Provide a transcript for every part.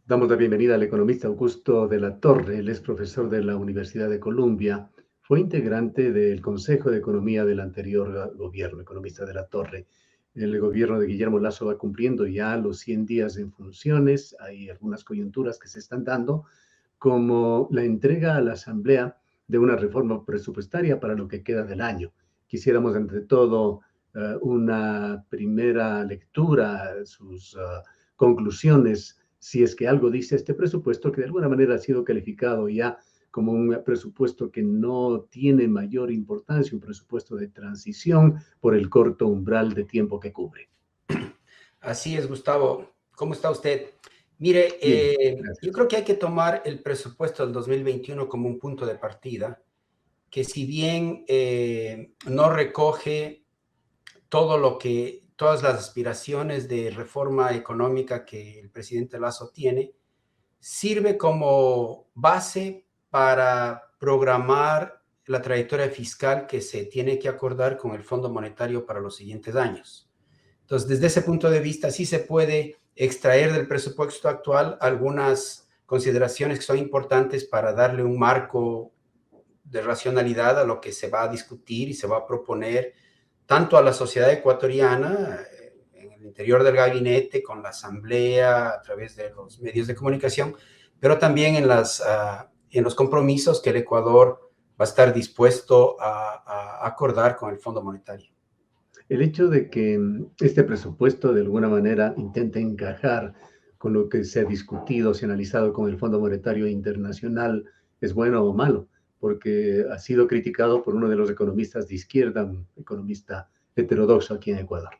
Damos la bienvenida al economista Augusto de la Torre. Él es profesor de la Universidad de Columbia. Fue integrante del Consejo de Economía del anterior gobierno, economista de la Torre. El gobierno de Guillermo Lasso va cumpliendo ya los 100 días en funciones. Hay algunas coyunturas que se están dando, como la entrega a la Asamblea de una reforma presupuestaria para lo que queda del año. Quisiéramos, entre todo, una primera lectura, sus conclusiones, si es que algo dice este presupuesto, que de alguna manera ha sido calificado ya como un presupuesto que no tiene mayor importancia, un presupuesto de transición por el corto umbral de tiempo que cubre. Así es, Gustavo. ¿Cómo está usted? Mire, Bien, yo gracias. creo que hay que tomar el presupuesto del 2021 como un punto de partida, que si bien no recoge todas las aspiraciones de reforma económica que el presidente Lasso tiene, sirve como base para programar la trayectoria fiscal que se tiene que acordar con el Fondo Monetario para los siguientes años. Entonces, desde ese punto de vista, sí se puede extraer del presupuesto actual algunas consideraciones que son importantes para darle un marco de racionalidad a lo que se va a discutir y se va a proponer tanto a la sociedad ecuatoriana, en el interior del gabinete, con la asamblea, a través de los medios de comunicación, pero también en los compromisos que el Ecuador va a estar dispuesto a acordar con el Fondo Monetario. El hecho de que este presupuesto de alguna manera intente encajar con lo que se ha discutido, se ha analizado con el Fondo Monetario Internacional, ¿es bueno o malo? Porque ha sido criticado por uno de los economistas de izquierda, un economista heterodoxo aquí en Ecuador.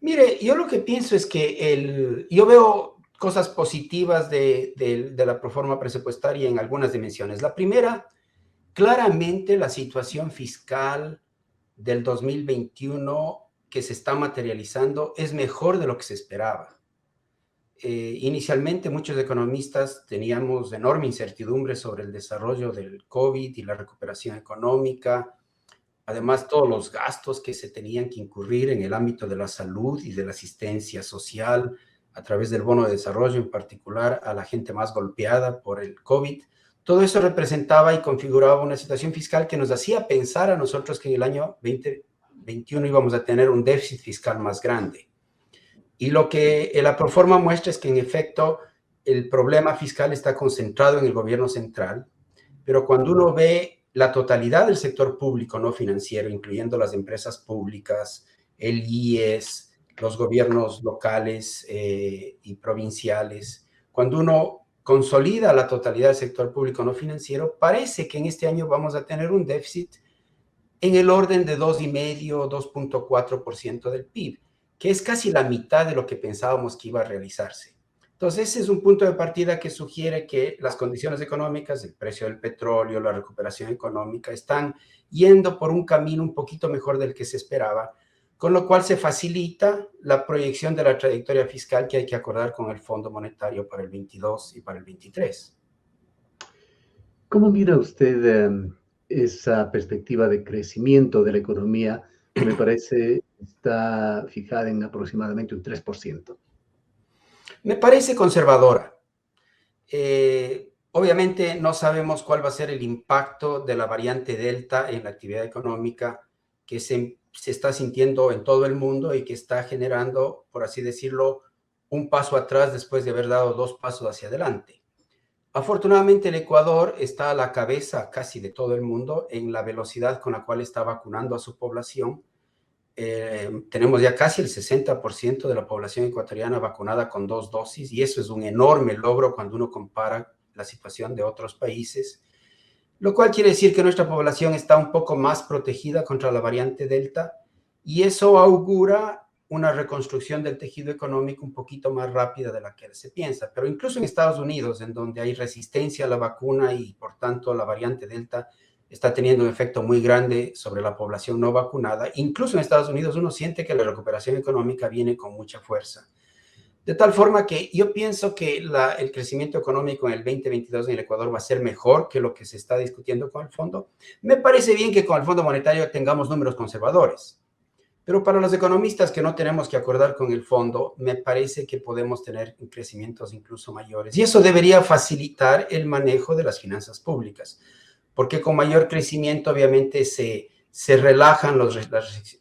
Mire, yo lo que pienso es que yo veo cosas positivas de la proforma presupuestaria en algunas dimensiones. La primera, claramente la situación fiscal del 2021 que se está materializando es mejor de lo que se esperaba. Inicialmente muchos economistas teníamos enorme incertidumbre sobre el desarrollo del COVID y la recuperación económica. Además, todos los gastos que se tenían que incurrir en el ámbito de la salud y de la asistencia social a través del bono de desarrollo, en particular a la gente más golpeada por el COVID, todo eso representaba y configuraba una situación fiscal que nos hacía pensar a nosotros que en el año 2021 íbamos a tener un déficit fiscal más grande. Y lo que la proforma muestra es que en efecto el problema fiscal está concentrado en el gobierno central, pero cuando uno ve la totalidad del sector público no financiero, incluyendo las empresas públicas, el IES, los gobiernos locales y provinciales, cuando uno consolida la totalidad del sector público no financiero, parece que en este año vamos a tener un déficit en el orden de 2,5, 2,4% del PIB, que es casi la mitad de lo que pensábamos que iba a realizarse. Entonces, ese es un punto de partida que sugiere que las condiciones económicas, el precio del petróleo, la recuperación económica, están yendo por un camino un poquito mejor del que se esperaba, con lo cual se facilita la proyección de la trayectoria fiscal que hay que acordar con el Fondo Monetario para el 22 y para el 23. ¿Cómo mira usted esa perspectiva de crecimiento de la economía que me parece está fijada en aproximadamente un 3%? Me parece conservadora. Obviamente no sabemos cuál va a ser el impacto de la variante Delta en la actividad económica que se está sintiendo en todo el mundo y que está generando, por así decirlo, un paso atrás después de haber dado 2 pasos hacia adelante. Afortunadamente el Ecuador está a la cabeza casi de todo el mundo en la velocidad con la cual está vacunando a su población. Tenemos ya casi el 60% de la población ecuatoriana vacunada con 2 dosis y eso es un enorme logro cuando uno compara la situación de otros países, lo cual quiere decir que nuestra población está un poco más protegida contra la variante Delta y eso augura una reconstrucción del tejido económico un poquito más rápida de la que se piensa. Pero incluso en Estados Unidos, en donde hay resistencia a la vacuna y por tanto la variante Delta está teniendo un efecto muy grande sobre la población no vacunada, incluso en Estados Unidos uno siente que la recuperación económica viene con mucha fuerza. De tal forma que yo pienso que el crecimiento económico en el 2022 en el Ecuador va a ser mejor que lo que se está discutiendo con el fondo. Me parece bien que con el Fondo Monetario tengamos números conservadores, Pero para los economistas que no tenemos que acordar con el fondo, me parece que podemos tener crecimientos incluso mayores. Y eso debería facilitar el manejo de las finanzas públicas, porque con mayor crecimiento obviamente se relajan las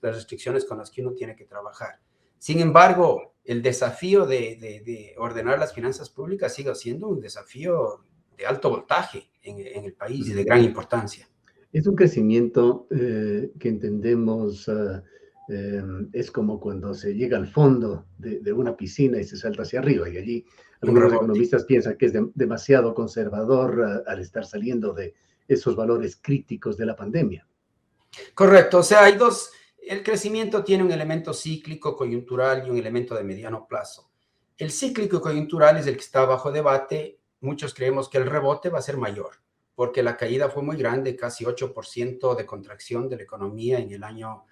restricciones con las que uno tiene que trabajar. Sin embargo, el desafío de ordenar las finanzas públicas sigue siendo un desafío de alto voltaje en el país y de gran importancia. Es un crecimiento que entendemos, es como cuando se llega al fondo de una piscina y se salta hacia arriba, y allí Un algunos rebote. economistas piensan que es demasiado conservador al estar saliendo de esos valores críticos de la pandemia. Correcto, o sea, el crecimiento tiene un elemento cíclico, coyuntural y un elemento de mediano plazo. El cíclico coyuntural es el que está bajo debate. Muchos creemos que el rebote va a ser mayor, porque la caída fue muy grande, casi 8% de contracción de la economía en el año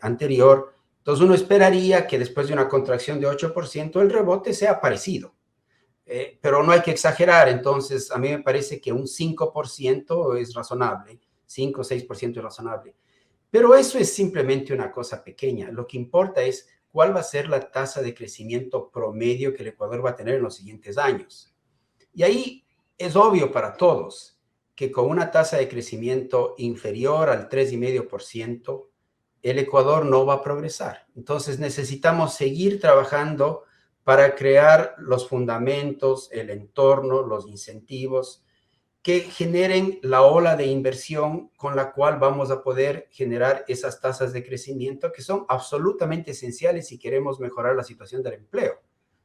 anterior. Entonces uno esperaría que después de una contracción de 8%, el rebote sea parecido. Pero no hay que exagerar, entonces a mí me parece que un 5% es razonable, 5 o 6% es razonable. Pero eso es simplemente una cosa pequeña. Lo que importa es cuál va a ser la tasa de crecimiento promedio que el Ecuador va a tener en los siguientes años. Y ahí es obvio para todos que con una tasa de crecimiento inferior al 3,5%, el Ecuador no va a progresar. Entonces necesitamos seguir trabajando para crear los fundamentos, el entorno, los incentivos que generen la ola de inversión con la cual vamos a poder generar esas tasas de crecimiento que son absolutamente esenciales si queremos mejorar la situación del empleo.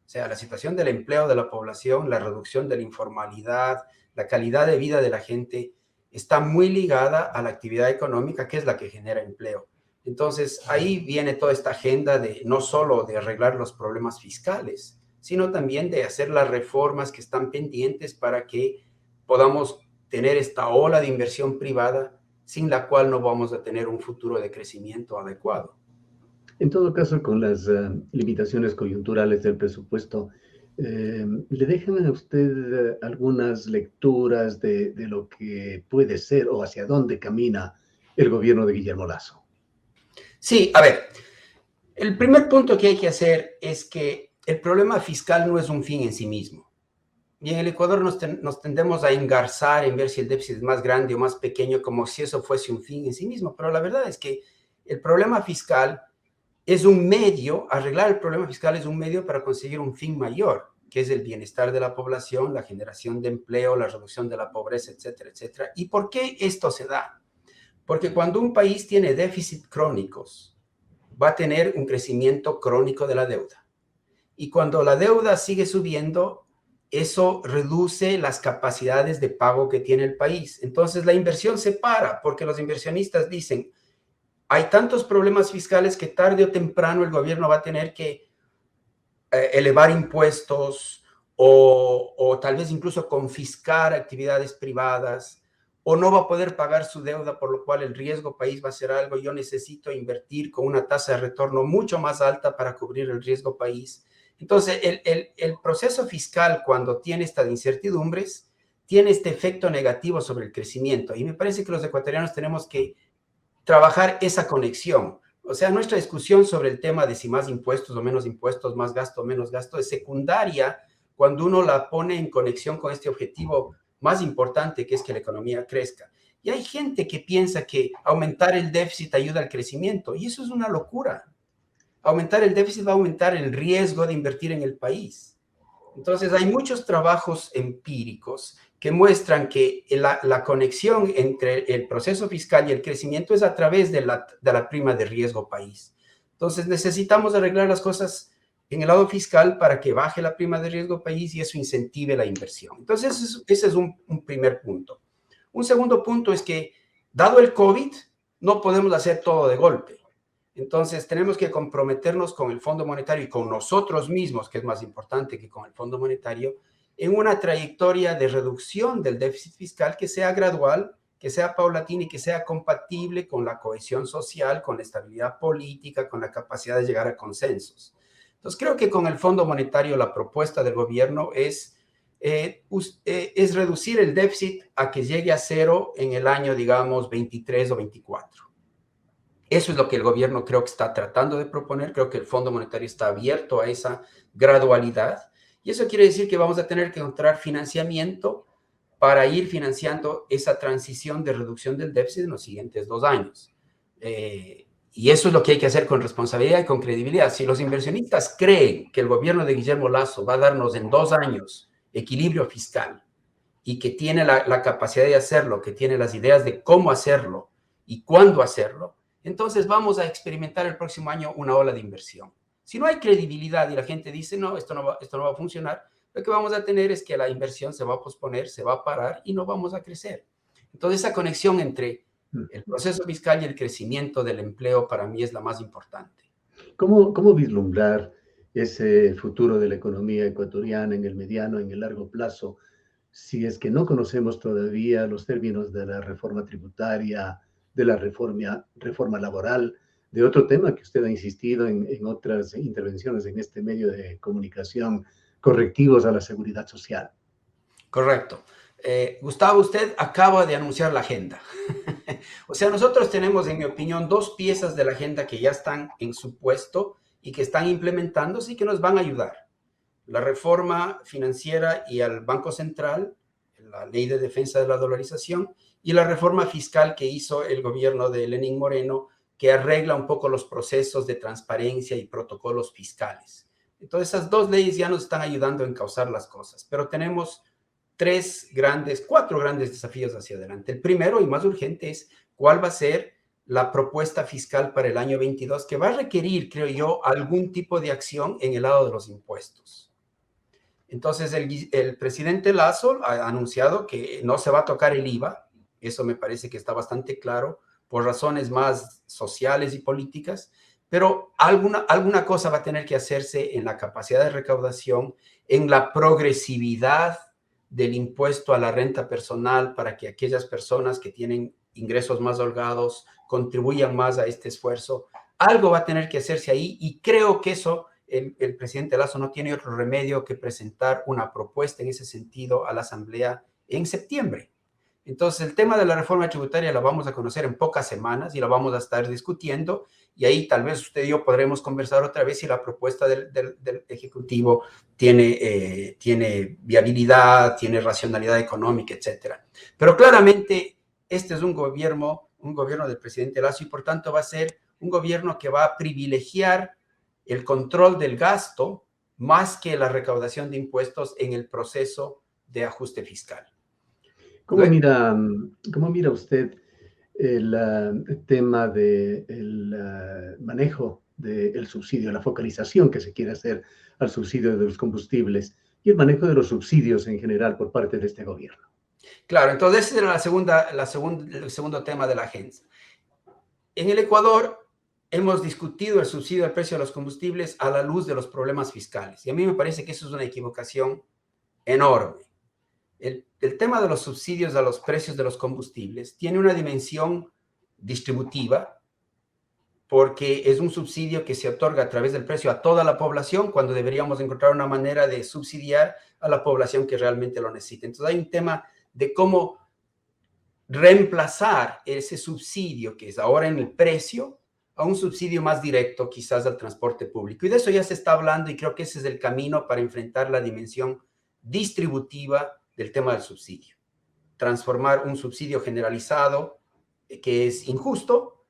O sea, la situación del empleo de la población, la reducción de la informalidad, la calidad de vida de la gente está muy ligada a la actividad económica, que es la que genera empleo. Entonces, ahí viene toda esta agenda de no solo de arreglar los problemas fiscales, sino también de hacer las reformas que están pendientes para que podamos tener esta ola de inversión privada sin la cual no vamos a tener un futuro de crecimiento adecuado. En todo caso, con las limitaciones coyunturales del presupuesto, ¿le dejan a usted algunas lecturas de lo que puede ser o hacia dónde camina el gobierno de Guillermo Lasso? Sí, a ver, el primer punto que hay que hacer es que el problema fiscal no es un fin en sí mismo. Y en el Ecuador nos tendemos a engarzar en ver si el déficit es más grande o más pequeño, como si eso fuese un fin en sí mismo. Pero la verdad es que el problema fiscal es un medio, arreglar el problema fiscal es un medio para conseguir un fin mayor, que es el bienestar de la población, la generación de empleo, la reducción de la pobreza, etcétera, etcétera. ¿Y por qué esto se da? Porque cuando un país tiene déficits crónicos, va a tener un crecimiento crónico de la deuda. Y cuando la deuda sigue subiendo, eso reduce las capacidades de pago que tiene el país. Entonces la inversión se para porque los inversionistas dicen, hay tantos problemas fiscales que tarde o temprano el gobierno va a tener que elevar impuestos o tal vez incluso confiscar actividades privadas, o no va a poder pagar su deuda, por lo cual el riesgo país va a ser algo. Yo necesito invertir con una tasa de retorno mucho más alta para cubrir el riesgo país. Entonces, el proceso fiscal, cuando tiene estas incertidumbres, tiene este efecto negativo sobre el crecimiento. Y me parece que los ecuatorianos tenemos que trabajar esa conexión. O sea, nuestra discusión sobre el tema de si más impuestos o menos impuestos, más gasto o menos gasto, es secundaria cuando uno la pone en conexión con este objetivo más importante, que es que la economía crezca. Y hay gente que piensa que aumentar el déficit ayuda al crecimiento, y eso es una locura. Aumentar el déficit va a aumentar el riesgo de invertir en el país. Entonces, hay muchos trabajos empíricos que muestran que la conexión entre el proceso fiscal y el crecimiento es a través de la prima de riesgo país. Entonces, necesitamos arreglar las cosas en el lado fiscal para que baje la prima de riesgo país y eso incentive la inversión. Entonces, ese es un primer punto. Un segundo punto es que, dado el COVID, no podemos hacer todo de golpe. Entonces, tenemos que comprometernos con el Fondo Monetario y con nosotros mismos, que es más importante que con el Fondo Monetario, en una trayectoria de reducción del déficit fiscal que sea gradual, que sea paulatina y que sea compatible con la cohesión social, con la estabilidad política, con la capacidad de llegar a consensos. Entonces, creo que con el Fondo Monetario la propuesta del gobierno es reducir el déficit a que llegue a cero en el año, digamos, 23 o 24. Eso es lo que el gobierno creo que está tratando de proponer. Creo que el Fondo Monetario está abierto a esa gradualidad. Y eso quiere decir que vamos a tener que encontrar financiamiento para ir financiando esa transición de reducción del déficit en los siguientes 2 años. Y eso es lo que hay que hacer con responsabilidad y con credibilidad. Si los inversionistas creen que el gobierno de Guillermo Lasso va a darnos en 2 años equilibrio fiscal y que tiene la capacidad de hacerlo, que tiene las ideas de cómo hacerlo y cuándo hacerlo, entonces vamos a experimentar el próximo año una ola de inversión. Si no hay credibilidad y la gente dice, no, esto no va a funcionar, lo que vamos a tener es que la inversión se va a posponer, se va a parar y no vamos a crecer. Entonces, esa conexión entre el proceso fiscal y el crecimiento del empleo para mí es la más importante. ¿Cómo vislumbrar ese futuro de la economía ecuatoriana en el mediano, en el largo plazo, si es que no conocemos todavía los términos de la reforma tributaria, de la reforma laboral, de otro tema que usted ha insistido en otras intervenciones en este medio de comunicación, correctivos a la seguridad social? Correcto. Gustavo, usted acaba de anunciar la agenda. O sea, nosotros tenemos, en mi opinión, 2 piezas de la agenda que ya están en su puesto y que están implementándose y que nos van a ayudar. La reforma financiera y al Banco Central, la ley de defensa de la dolarización y la reforma fiscal que hizo el gobierno de Lenín Moreno, que arregla un poco los procesos de transparencia y protocolos fiscales. Entonces, esas 2 leyes ya nos están ayudando a encauzar las cosas, pero tenemos 4 grandes desafíos hacia adelante. El primero y más urgente es cuál va a ser la propuesta fiscal para el año 22, que va a requerir, creo yo, algún tipo de acción en el lado de los impuestos. Entonces, el presidente Lasso ha anunciado que no se va a tocar el IVA. Eso me parece que está bastante claro por razones más sociales y políticas, pero alguna cosa va a tener que hacerse en la capacidad de recaudación, en la progresividad del impuesto a la renta personal para que aquellas personas que tienen ingresos más holgados contribuyan más a este esfuerzo. Algo va a tener que hacerse ahí y creo que eso el presidente Lasso no tiene otro remedio que presentar una propuesta en ese sentido a la Asamblea en septiembre. Entonces, el tema de la reforma tributaria la vamos a conocer en pocas semanas y la vamos a estar discutiendo y ahí tal vez usted y yo podremos conversar otra vez si la propuesta del Ejecutivo tiene viabilidad, tiene racionalidad económica, etcétera. Pero claramente este es un gobierno del presidente Lasso y por tanto va a ser un gobierno que va a privilegiar el control del gasto más que la recaudación de impuestos en el proceso de ajuste fiscal. ¿Cómo mira usted el tema del manejo del subsidio, la focalización que se quiere hacer al subsidio de los combustibles y el manejo de los subsidios en general por parte de este gobierno? Claro, entonces ese era el segundo tema de la agencia. En el Ecuador hemos discutido el subsidio al precio de los combustibles a la luz de los problemas fiscales y a mí me parece que eso es una equivocación enorme. El tema de los subsidios a los precios de los combustibles tiene una dimensión distributiva porque es un subsidio que se otorga a través del precio a toda la población cuando deberíamos encontrar una manera de subsidiar a la población que realmente lo necesita. Entonces hay un tema de cómo reemplazar ese subsidio que es ahora en el precio a un subsidio más directo quizás al transporte público. Y de eso ya se está hablando y creo que ese es el camino para enfrentar la dimensión distributiva del tema del subsidio. Transformar un subsidio generalizado que es injusto,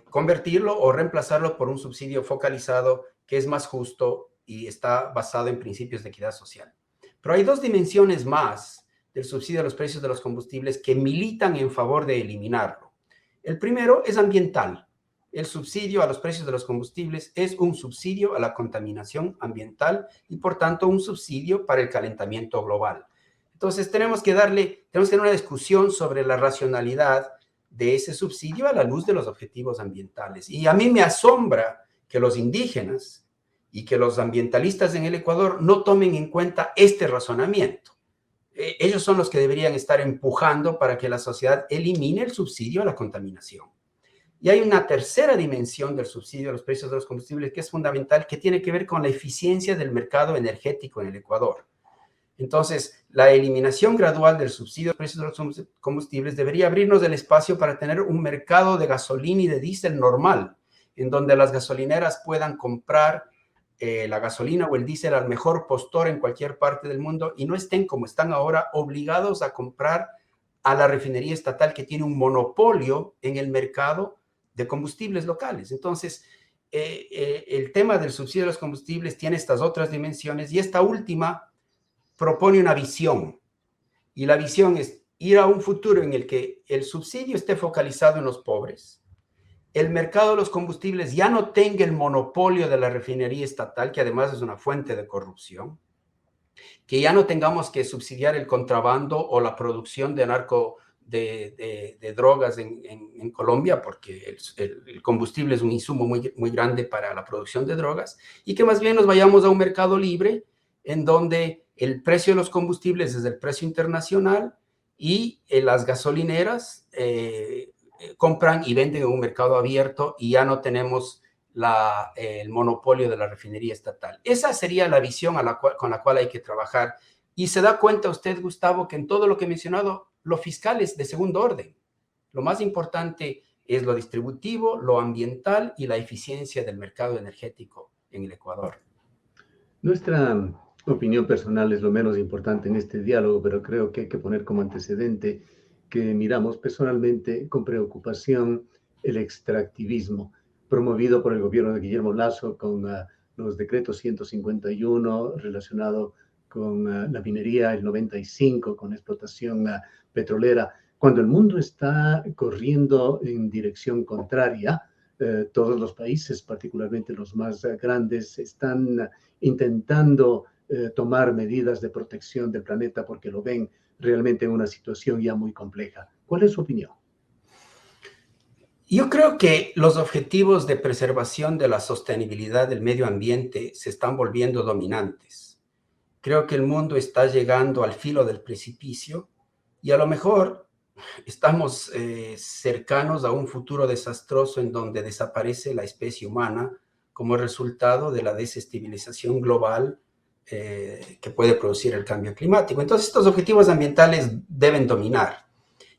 convertirlo o reemplazarlo por un subsidio focalizado que es más justo y está basado en principios de equidad social. Pero hay 2 dimensiones más del subsidio a los precios de los combustibles que militan en favor de eliminarlo. El primero es ambiental. El subsidio a los precios de los combustibles es un subsidio a la contaminación ambiental y por tanto un subsidio para el calentamiento global. Entonces tenemos que tener una discusión sobre la racionalidad de ese subsidio a la luz de los objetivos ambientales. Y a mí me asombra que los indígenas y que los ambientalistas en el Ecuador no tomen en cuenta este razonamiento. Ellos son los que deberían estar empujando para que la sociedad elimine el subsidio a la contaminación. Y hay una tercera dimensión del subsidio a los precios de los combustibles que es fundamental, que tiene que ver con la eficiencia del mercado energético en el Ecuador. Entonces, la eliminación gradual del subsidio de precios de los combustibles debería abrirnos el espacio para tener un mercado de gasolina y de diésel normal, en donde las gasolineras puedan comprar la gasolina o el diésel al mejor postor en cualquier parte del mundo y no estén, como están ahora, obligados a comprar a la refinería estatal que tiene un monopolio en el mercado de combustibles locales. Entonces, el tema del subsidio de los combustibles tiene estas otras dimensiones y esta última propone una visión, y la visión es ir a un futuro en el que el subsidio esté focalizado en los pobres, el mercado de los combustibles ya no tenga el monopolio de la refinería estatal, que además es una fuente de corrupción, que ya no tengamos que subsidiar el contrabando o la producción de drogas en Colombia, porque el combustible es un insumo muy grande para la producción de drogas, y que más bien nos vayamos a un mercado libre en donde el precio de los combustibles es el precio internacional y las gasolineras compran y venden en un mercado abierto y ya no tenemos el monopolio de la refinería estatal. Esa sería la visión con la cual hay que trabajar. Y se da cuenta usted, Gustavo, que en todo lo que he mencionado, lo fiscal es de segundo orden. Lo más importante es lo distributivo, lo ambiental y la eficiencia del mercado energético en el Ecuador. Nuestra opinión personal es lo menos importante en este diálogo, pero creo que hay que poner como antecedente que miramos personalmente con preocupación el extractivismo promovido por el gobierno de Guillermo Lasso con los decretos 151 relacionado con la minería, el 95 con explotación petrolera. Cuando el mundo está corriendo en dirección contraria, todos los países, particularmente los más grandes, están intentando tomar medidas de protección del planeta porque lo ven realmente en una situación ya muy compleja. ¿Cuál es su opinión? Yo creo que los objetivos de preservación de la sostenibilidad del medio ambiente se están volviendo dominantes. Creo que el mundo está llegando al filo del precipicio y a lo mejor estamos cercanos a un futuro desastroso en donde desaparece la especie humana como resultado de la desestabilización global que puede producir el cambio climático. Entonces, estos objetivos ambientales deben dominar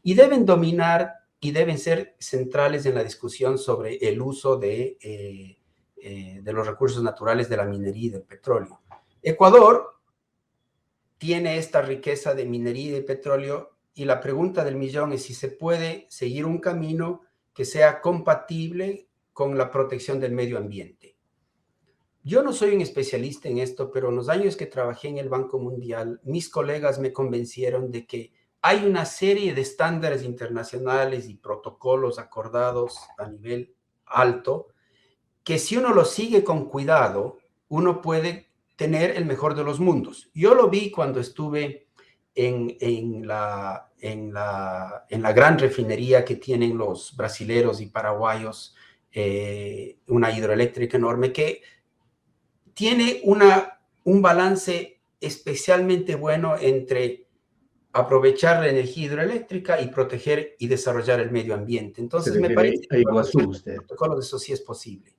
y deben ser centrales en la discusión sobre el uso de los recursos naturales de la minería y del petróleo. Ecuador tiene esta riqueza de minería y de petróleo y la pregunta del millón es si se puede seguir un camino que sea compatible con la protección del medio ambiente. Yo no soy un especialista en esto, pero en los años que trabajé en el Banco Mundial, mis colegas me convencieron de que hay una serie de estándares internacionales y protocolos acordados a nivel alto que si uno los sigue con cuidado, uno puede tener el mejor de los mundos. Yo lo vi cuando estuve en la gran refinería que tienen los brasileros y paraguayos, una hidroeléctrica enorme que tiene un balance especialmente bueno entre aprovechar la energía hidroeléctrica y proteger y desarrollar el medio ambiente. Entonces, me parece a Iguazú, usted. el protocolo de eso sí es posible.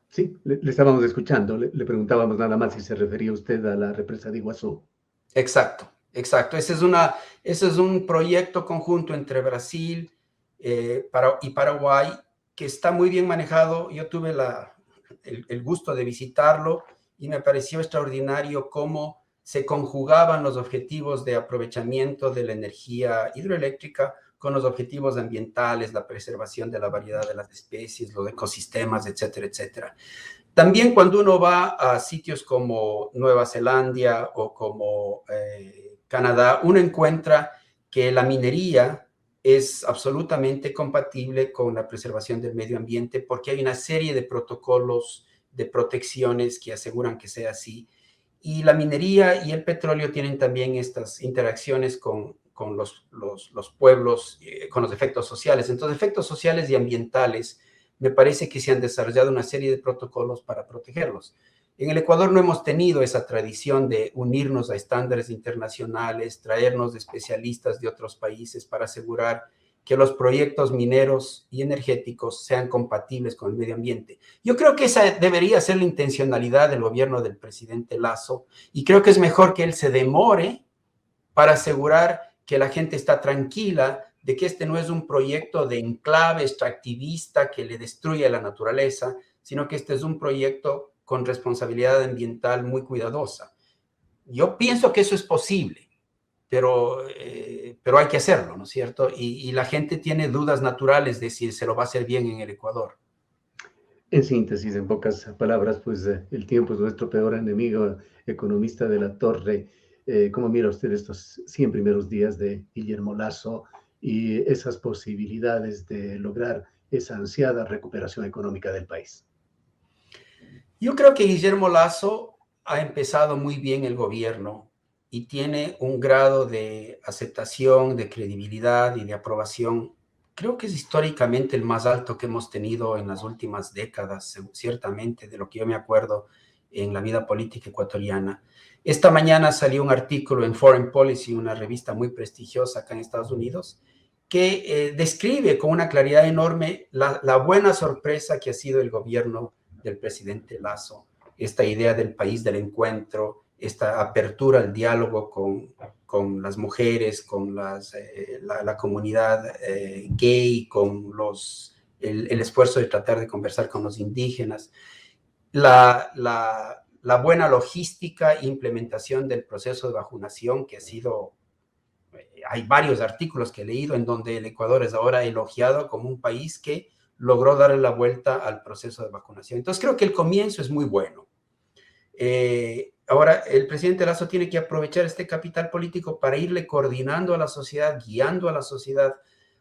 Sí, le estábamos escuchando. Le preguntábamos nada más si se refería usted a la represa de Iguazú. Exacto. Ese es un proyecto conjunto entre Brasil y Paraguay que está muy bien manejado. Yo tuve el gusto de visitarlo y me pareció extraordinario cómo se conjugaban los objetivos de aprovechamiento de la energía hidroeléctrica con los objetivos ambientales, la preservación de la variedad de las especies, los ecosistemas, etcétera, etcétera. También cuando uno va a sitios como Nueva Zelanda o como Canadá, uno encuentra que la minería es absolutamente compatible con la preservación del medio ambiente porque hay una serie de protocolos de protecciones que aseguran que sea así. Y la minería y el petróleo tienen también estas interacciones con los pueblos, con los efectos sociales. Entonces, efectos sociales y ambientales, me parece que se han desarrollado una serie de protocolos para protegerlos. En el Ecuador no hemos tenido esa tradición de unirnos a estándares internacionales, traernos de especialistas de otros países para asegurar que los proyectos mineros y energéticos sean compatibles con el medio ambiente. Yo creo que esa debería ser la intencionalidad del gobierno del presidente Lasso, y creo que es mejor que él se demore para asegurar que la gente está tranquila de que este no es un proyecto de enclave extractivista que le destruye la naturaleza, sino que este es un proyecto con responsabilidad ambiental muy cuidadosa. Yo pienso que eso es posible, pero hay que hacerlo, ¿no es cierto? Y la gente tiene dudas naturales de si se lo va a hacer bien en el Ecuador. En síntesis, en pocas palabras, pues el tiempo es nuestro peor enemigo. Economista de la Torre, ¿cómo mira usted estos 100 primeros días de Guillermo Lasso y esas posibilidades de lograr esa ansiada recuperación económica del país? Yo creo que Guillermo Lasso ha empezado muy bien el gobierno y tiene un grado de aceptación, de credibilidad y de aprobación. Creo que es históricamente el más alto que hemos tenido en las últimas décadas, ciertamente, de lo que yo me acuerdo en la vida política ecuatoriana. Esta mañana salió un artículo en Foreign Policy, una revista muy prestigiosa acá en Estados Unidos, que describe con una claridad enorme la buena sorpresa que ha sido el gobierno del presidente Lasso, esta idea del país del encuentro, esta apertura al diálogo con las mujeres, con la comunidad gay, con el esfuerzo de tratar de conversar con los indígenas, la buena logística e implementación del proceso de vacunación que ha sido, hay varios artículos que he leído en donde el Ecuador es ahora elogiado como un país que logró darle la vuelta al proceso de vacunación. Entonces creo que el comienzo es muy bueno. Ahora, el presidente Lasso tiene que aprovechar este capital político para irle coordinando a la sociedad, guiando a la sociedad,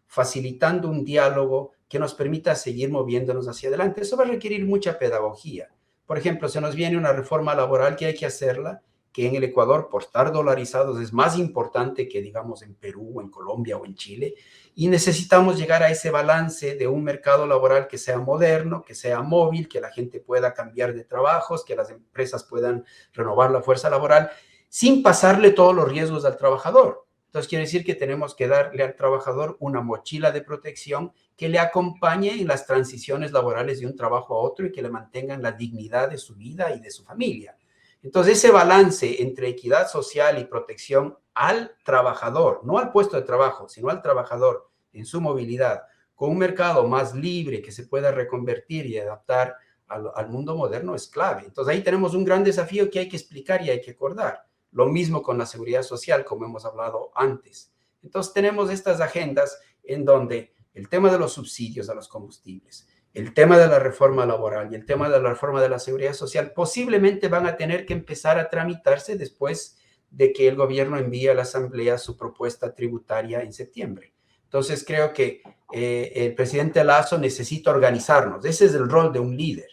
facilitando un diálogo que nos permita seguir moviéndonos hacia adelante. Eso va a requerir mucha pedagogía. Por ejemplo, se nos viene una reforma laboral que hay que hacerla, que en el Ecuador, por estar dolarizados, es más importante que, digamos, en Perú, en Colombia o en Chile, y necesitamos llegar a ese balance de un mercado laboral que sea moderno, que sea móvil, que la gente pueda cambiar de trabajos, que las empresas puedan renovar la fuerza laboral, sin pasarle todos los riesgos al trabajador. Entonces, quiere decir que tenemos que darle al trabajador una mochila de protección que le acompañe en las transiciones laborales de un trabajo a otro y que le mantengan la dignidad de su vida y de su familia. Entonces, ese balance entre equidad social y protección al trabajador, no al puesto de trabajo, sino al trabajador en su movilidad, con un mercado más libre que se pueda reconvertir y adaptar al mundo moderno, es clave. Entonces, ahí tenemos un gran desafío que hay que explicar y hay que acordar. Lo mismo con la seguridad social, como hemos hablado antes. Entonces, tenemos estas agendas en donde el tema de los subsidios a los combustibles, el tema de la reforma laboral y el tema de la reforma de la seguridad social posiblemente van a tener que empezar a tramitarse después de que el gobierno envíe a la Asamblea su propuesta tributaria en septiembre. Entonces creo que el presidente Lasso necesita organizarnos. Ese es el rol de un líder,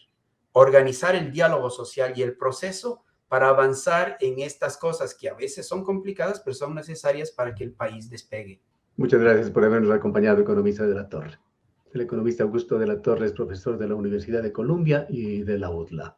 organizar el diálogo social y el proceso para avanzar en estas cosas que a veces son complicadas, pero son necesarias para que el país despegue. Muchas gracias por habernos acompañado, economista de la Torre. El economista Augusto de la Torre es profesor de la Universidad de Columbia y de la UDLA.